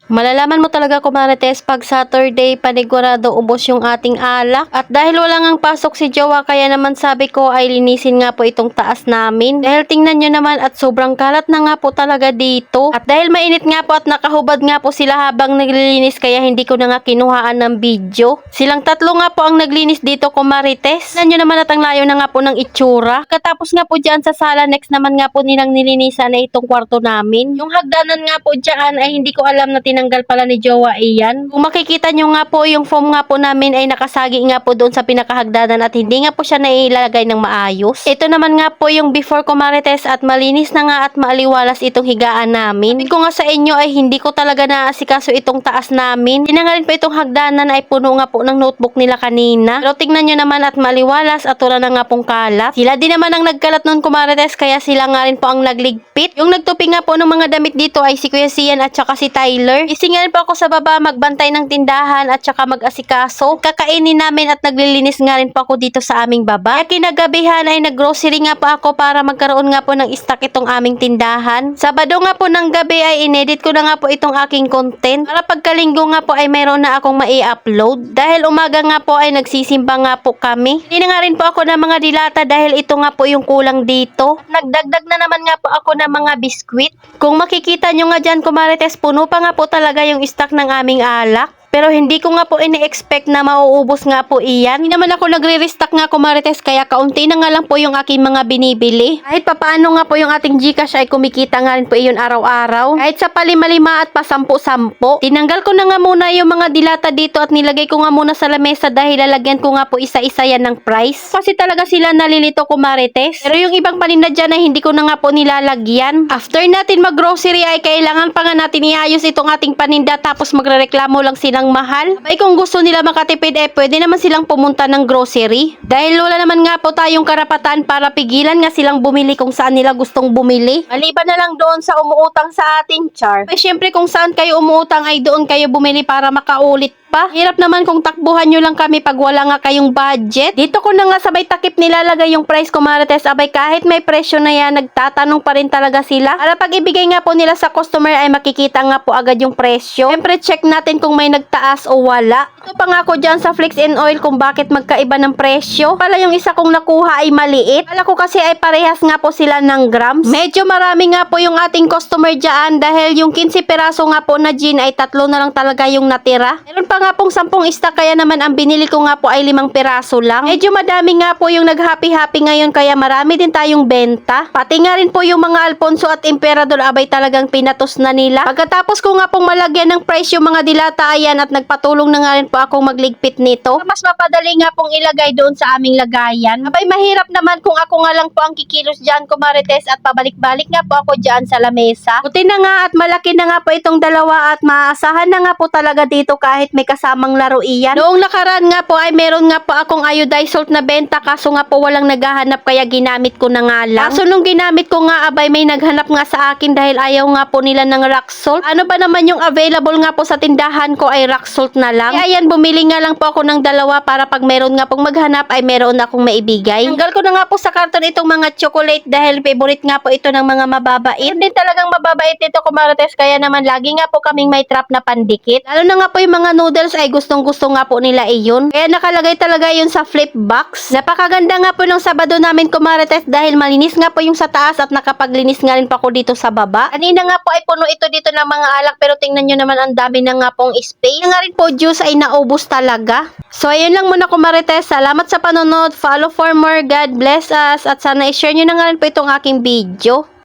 Malalaman mo talaga kumarites pag Saturday panigurado ubos yung ating alak. At dahil wala ngang pasok si Jowa kaya naman sabi ko ay linisin nga po itong taas namin. Dahil tingnan nyo naman at sobrang kalat na nga po talaga dito. At dahil mainit nga po at nakahubad nga po sila habang naglilinis kaya hindi ko na nga kinuhaan ng video. Silang tatlo nga po ang naglinis dito kumarites. Tingnan nyo naman at ang layo na nga po ng itsura. Katapos nga po dyan sa sala next naman nga po nilang nilinisan na itong kwarto namin. Yung hagdanan nga po dyan ay hindi ko alam na tinanggal pala ni Jowa iyan. Kung makikita nyo nga po yung foam nga po namin ay nakasagi nga po doon sa pinakahagdanan at hindi nga po siya nailalagay ng maayos. Ito naman nga po yung before ko marites at malinis na nga at maaliwalas itong higaan namin. Sabi ko nga sa inyo ay hindi ko talaga naasikaso itong taas namin. Tinanggalin pa itong hagdanan ay puno nga po ng notebook nila kanina. Pero tingnan nyo naman at maliwalas at wala na nga pong kalat. Sila din naman ang nagkalat nun kumarites kaya sila nga rin po ang nagligpit. Yung nagtupi nga po ng mga damit dito ay si Kuya Sian at saka si Tyler. Isingal po ako sa baba magbantay ng tindahan at saka mag-asikaso. Kakainin namin at naglilinis nga rin po ako dito sa aming baba. Kaya kinagabihan ay naggrocery nga po ako para magkaroon nga po ng stock itong aming tindahan. Sabado nga po ng gabi ay inedit ko na nga po itong aking content. Para pagkalinggo nga po ay mayroon na akong mai-upload. Dahil umaga nga po ay nagsisimba nga po kami. Hindi na nga rin po ako ng mga dilata dahil ito nga po yung kulang dito. Nagdagdag na naman nga po ako ng mga biskwit. Kung makikita nyo nga dyan kumarites, puno pa nga po talaga yung stock ng aming alak. Pero hindi ko nga po ini-expect na mauubos nga po iyan. Hindi naman ako nagre-restock nga kumarites kaya kaunti na nga lang po yung aking mga binibili. Kahit papaano nga po yung ating Gcash ay kumikita nga rin po iyon araw-araw. Kahit sa palima-lima at pasampu-sampo. Tinanggal ko na nga muna yung mga dilata dito at nilagay ko nga muna sa lamesa dahil lalagyan ko nga po isa-isa yan ng price. Kasi talaga sila nalilito kumarites. Pero yung ibang paninda dyan ay hindi ko na nga po nilalagyan. After natin mag-grocery ay kailangan pa nga natin iayos itong ating paninda tapos magrereklamo lang sila ng mahal. Abay kung gusto nila makatipid pwede naman silang pumunta ng grocery. Dahil wala naman nga po tayong karapatan para pigilan nga silang bumili kung saan nila gustong bumili. Maliban na lang doon sa umuutang sa ating char. Syempre kung saan kayo umuutang ay doon kayo bumili para makaulit pa. Hirap naman kung takbuhan nyo lang kami pag wala nga kayong budget. Dito ko na nga sabay takip nilalagay yung price kumarites. Abay kahit may presyo na yan, nagtatanong pa rin talaga sila. Para pag ibigay nga po nila sa customer ay makikita nga po agad yung presyo. Siyempre check natin kung may nagtaas o wala. Ito pa nga ako dyan sa Flix and Oil kung bakit magkaiba ng presyo. Pala yung isa kong nakuha ay maliit. Pala ko kasi ay parehas nga po sila ng grams. Medyo marami nga po yung ating customer dyan dahil yung 15 peraso nga po na gin ay 3 na lang talaga yung natira. Meron pa nga pong 10 stock kaya naman ang binili ko nga po ay 5 peraso lang. Medyo madami nga po yung nag-happy-happy ngayon kaya marami din tayong benta. Pati nga rin po yung mga Alfonso at Emperador abay talagang pinatos na nila. Pagkatapos ko nga pong malagyan ng price yung mga dilata ayan at nagpatulong na nga rin po akong magligpit nito. Mas mapadali nga pong ilagay doon sa aming lagayan. Abay mahirap naman kung ako nga lang po ang kikilos dyan kumarites at pabalik-balik nga po ako dyan sa lamesa. Buti na nga at malaki na nga po itong dalawa at maaasahan na nga po talaga dito kahit may kasamang laro iyan. Noong nakaraan nga po ay meron nga po akong iodized salt na benta kaso nga po walang naghahanap kaya ginamit ko na nga lang. Kaso nung ginamit ko nga abay may naghanap nga sa akin dahil ayaw nga po nila ng rock salt. Ano ba naman yung available nga po sa tindahan ko ay rock salt na lang. Kaya ayan bumili nga lang po ako ng dalawa para pag meron nga pong maghanap ay meron na akong maibigay. Tanggal ko na nga po sa karton itong mga chocolate dahil favorite nga po ito ng mga mababait. Hindi talagang mababait ito kumarites kaya naman lagi nga po kaming may trap na pandikit. Lalo na nga po yung mga noodles ay gustong-gusto nga po nila iyon. Kaya nakalagay talaga yun sa flip box. Napakaganda nga po ng Sabado namin kumarites dahil malinis nga po yung sa taas at nakapaglinis nga rin pa ako dito sa baba. Kanina nga po ay puno ito dito ng mga alak pero tingnan nyo naman ang dami na nga pong space. Nga rin po juice ay naubos talaga. So ayun lang muna kumarites. Salamat sa panonood. Follow for more. God bless us. At sana i-share nyo na nga rin po itong aking video.